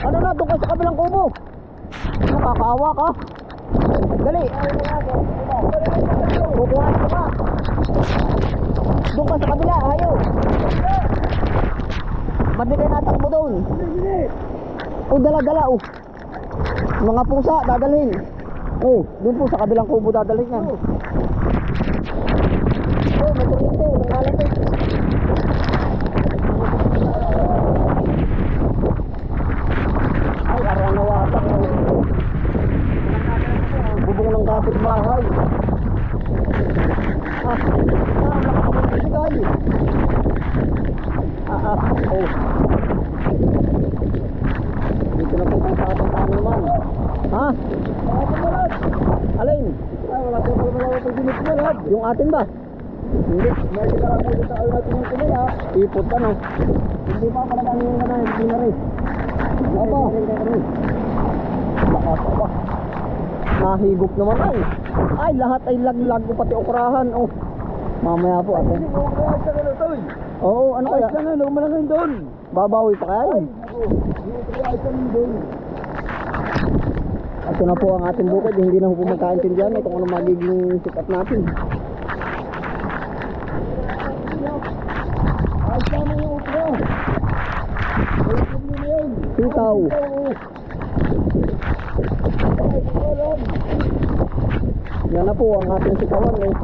Ano na, doon ka sa kabilang kubo. Nakakaawa ka. Dali. Kukuha ka pa. Doon ka sa kabila, ayaw. Ba't di kayo natakbo doon? O dala-dala o. Mga pusa, dadalhin. Oh, doon po sa kabilang kubo dadalhin yan. Oh, may kuryente, nangalapit. Ay, arang nawasak. Bubong ng kapitbahay. Nakakamuntisigay. Oh. Dito na po sa atong taniman. Ha? Alin? Ay, wala po pala pag-dinit. Yung atin ba? Hindi. May sigara po dito tayo natin yung kumila. Ipot ano? Hindi pa pala kami yung gana. Hindi na rin. Apa? Lakas pa. Nahigop naman ay. Ay, lahat ay lag-lag ko pati okrahan. Oh. Mamaya po ako. Oo, ano kaya? Ayos lang ano, malangin doon. Babawi pa kaya yun? Ayos lang doon. Ito na po ang ating bukid. Hindi na po magkaintindihan itong ano magiging sit-up natin. Ayos lang yung ukra. Sitaw. Yan na po ang ating sitawan eh.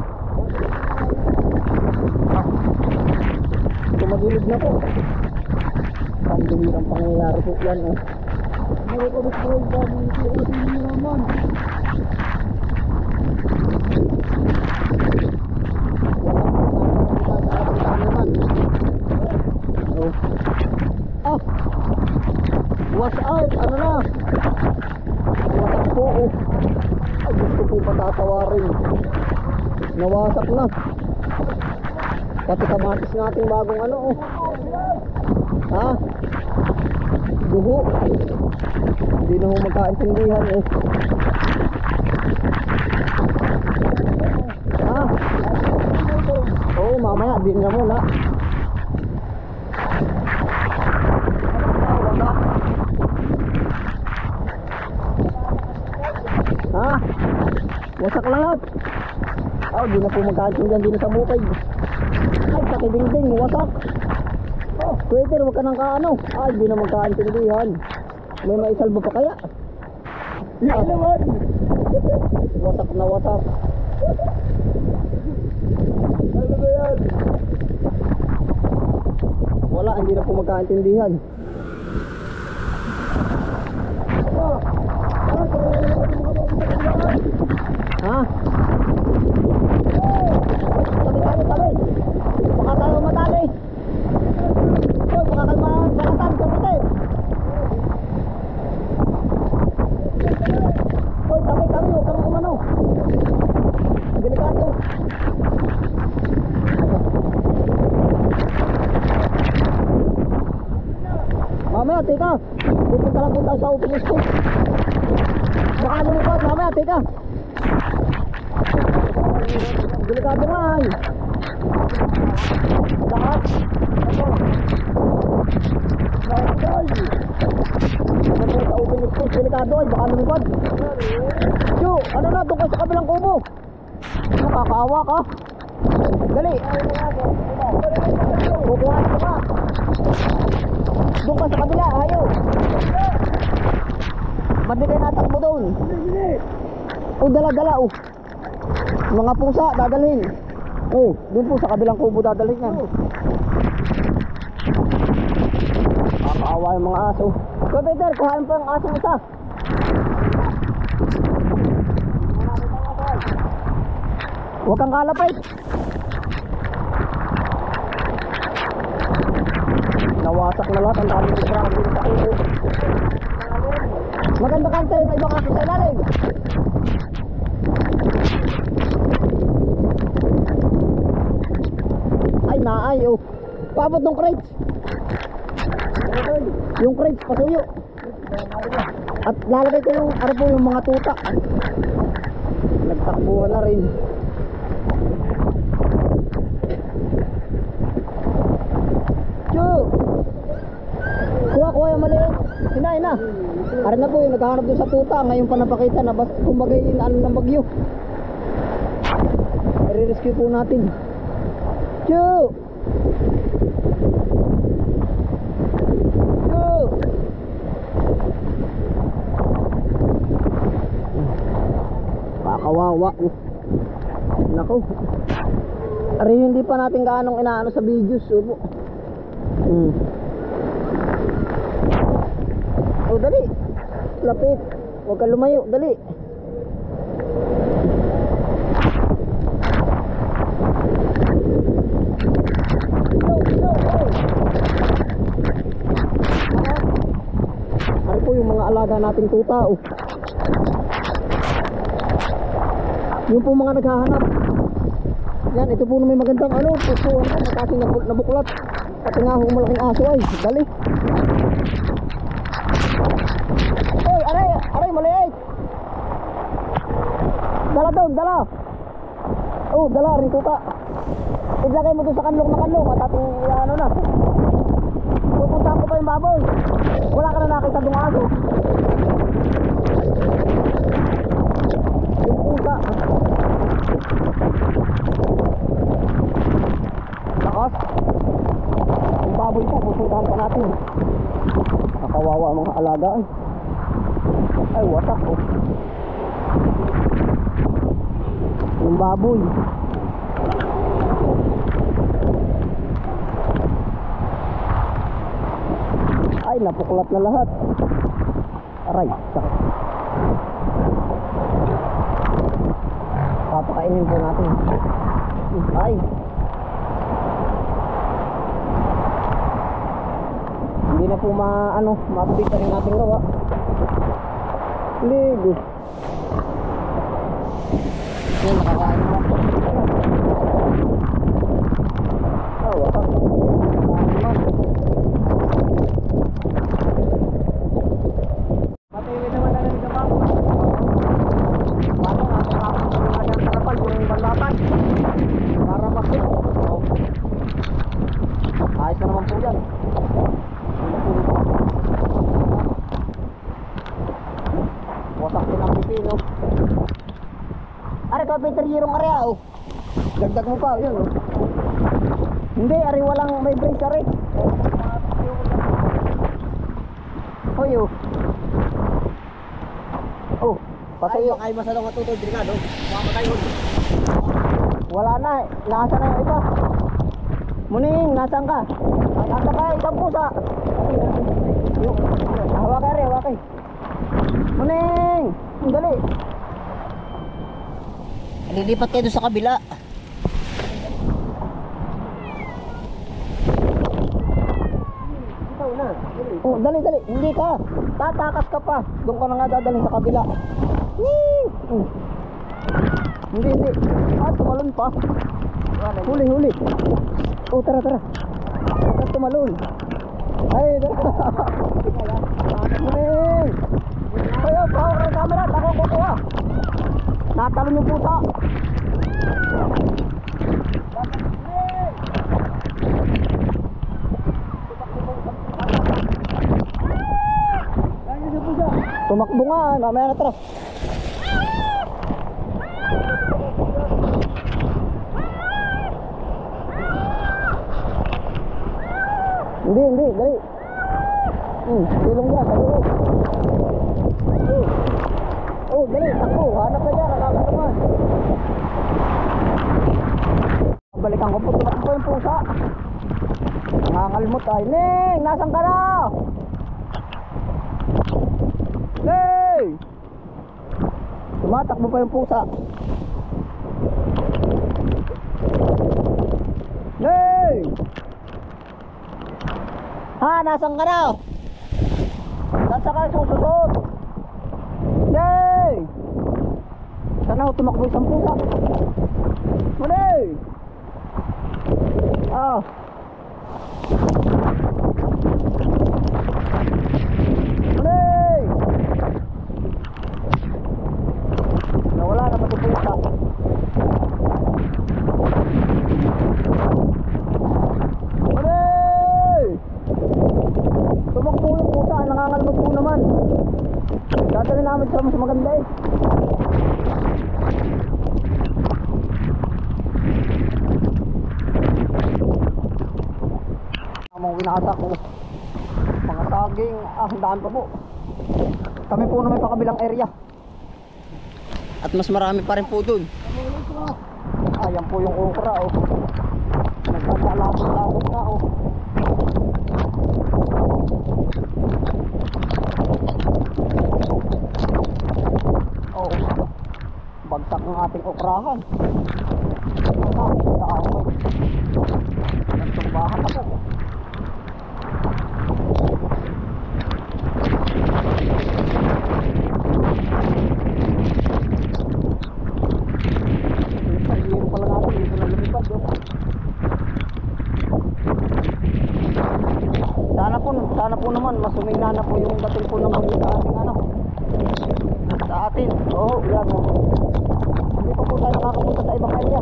Tumagilid na po. Pambuhirang pangyayari po yan eh. Nakakabit po yung dami ito naman. Watch out, ano na? Wasak po oh. Ay, gusto po patatawarin. Nawasak na. Pati kamatis natin bagong ano oh. Ha? Duho. Hindi na ho magkaintindihan eh. Ha? Oo, mamaya din na muna. Ha? Wasak lahat. Oh, di na po magkaintindihan din sa bukid. Ay, pati dingding, wasak. Oh, Peter, wag ka nang kaano. Ay, di na magkaintindihan. May maisalba pa kaya? Ay naman. Wasak na wasak. Ano ba yan? Wala, hindi na po magkaintindihan. Ha? Tabi. Baka tayo matali. Hoy, baka kayo makalatan, kapatid. Hoy, tabi, huwag kang umano. Delikado. Mamaya, teka. Pupunta lang po tayo sa open school. Baka lumipad, mamaya, teka. Delikado nga ay. Lahat. Ano sa open school, delikado ay, baka lumipad. Yo, ano na, doon ka sa kabilang kubo. Nakakaawa ka. Dali. Kukuha ka pa. Doon ka sa kabila, ayaw. Ba't di kayo natakbo doon? O dala-dala o. Mga pusa, dadalhin. Oh, doon po sa kabilang kubo dadalhin yan. Nakakaawa yung mga aso. So Peter, kuhain pa yung asong isa. Huwag kang kalapit. Nawasak na lahat ang dami ng brang dito sa kubo. Maganda kante, may ibang aso sa ilalim. Ay, naay oh. Paabot ng crates. Yung crates, pasuyo. At lalagay ko yung, ano po, yung mga tuta. Nagtakbuhan na rin. Chu! Kuha yung maliit. Sinain na. Para na po yung naghahanap doon sa tuta. Ngayon pa napakita na kumbaga yung ano ng bagyo. I-rescue po natin. Chu! Chu! Kakawawa. Nako. Ari hindi pa natin gaanong inaano sa videos. Upo. Oh, dali. Lapit. Huwag ka lumayo. Dali. Ari po yung mga alaga nating tuta. Oh. Yung po mga naghahanap. Yan, ito po may magandang ano. Puso, makasing nabuklat. Pati nga ho malaking aso ay. Dali. Oy, aray, maliit. Dala doon, dala. Oh, dala rin tuta. Iglagay mo doon sa kanlong na kanlong. At ating ano na. Pupunta ko pa yung baboy. Wala ka na nakita doong aso. Yung puta. Lakas. Yung baboy po, pupuntahan pa natin. Nakawawa mga alaga ay. Ay, watak oh. Yung baboy. Ay, napuklat na lahat. Aray, sakit. Papakainin po natin. Ay. Hindi na po ma-update rin natin gawa. Ligo. Yan, nakakain na. Oh, watak. Matiwid naman na rin sa bako. Wala, nakakapag naman yung karapal, yung bandapan. Para makit. Ayos na naman po yan. Wasak din ang pipino. Ari, ito Peter Yerong area oh. Dagdag mo pa, yun oh. Hindi, ari walang may brace ari. Hoy oh. Oh, pasayo. Ay, masadong matutod, delikado. Mamatay yun. Wala na, nasa na yung iba. Muning, nasan ka? Nasa ka, isang pusa. Hawakay rin, hawakay. Muning, dali. Lilipat kayo doon sa kabila. Ikaw na. Oh, dali, dali. Hindi ka. Tatakas ka pa. Doon ka na nga dadalhin sa kabila. Hindi, hindi. Ah, tumalon pa. Huli, huli. Oh, tara, tara. Huwag ka tumalon. Ay, dala. Muning. Ayaw, pahawak ng camera. Ako kukuha. Natalon yung puta. Tumakbo nga, mamaya na tara. Hindi, hindi, dali. Silong yan, dali. Oh, dali, takbo, hanap na dyan, nakakasaman. Balikan ko po, tumakbo yung pusa. Nangangalmot ay. Ning, nasan ka na? Hey! Tumatakbo pa yung pusa. Hey! Ha, nasan ka na? Nasa ka sususot? Hey! Sana ho tumakbo isang pusa. Hey! Ah. Hey! Nawala na pati pusa. Hey! Tumakbo yung pusa, nangangalmot muna. Dadali namin sa mas maganda eh. Amang winasa ko. Mga saging. Ang daan pa po. Kami po na may pakabilang area. At mas marami pa rin po dun. Ayan po yung okra oh. Nagkakalapot-lapot na oh. Oh, bagsak ng ating okrahan. Nakaaway. Nagtumbahan ako. Pag-iiro pala natin, dito na lumipad oh. Sana po naman masumina na po yung dating po ng bagyo sa ating ano. Sa atin. Oo, yan oh. Hindi pa po tayo nakakapunta sa ibang area.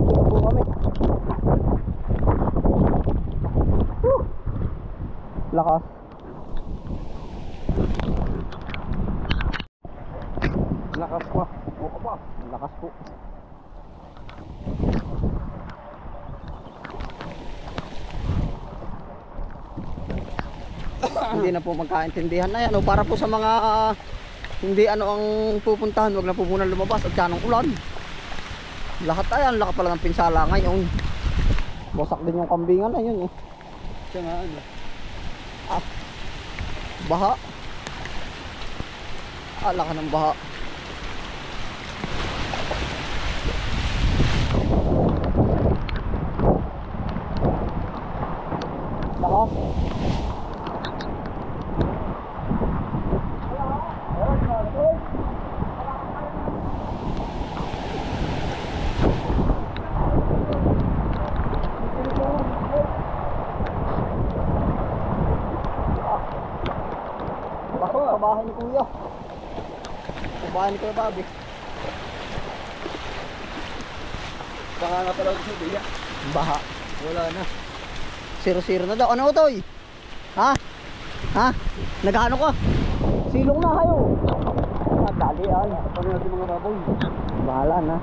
Dito na po kami. Woo! Lakas. Lakas pa. Oo pa. Lakas po. Hindi na po magkaintindihan na yan. O, para po sa mga hindi ano ang pupuntahan, wag na po muna lumabas at yan ang ulan. Lahat ayan, laka pala ng pinsala ngayon. Basak din yung kambingan na yun. Siya nga ano. Baha. Laka ng baha. Laka. Sa bahay ni Kuya. Sa bahay ni Kuya Bobby. Baka nga pala sa Kuya. Baha. Wala na. 0-0 na daw. Ano utoy? Ha? Ha? Nagano ka? Silong na kayo. Dali yan. Ano natin mga baboy? Bahala na.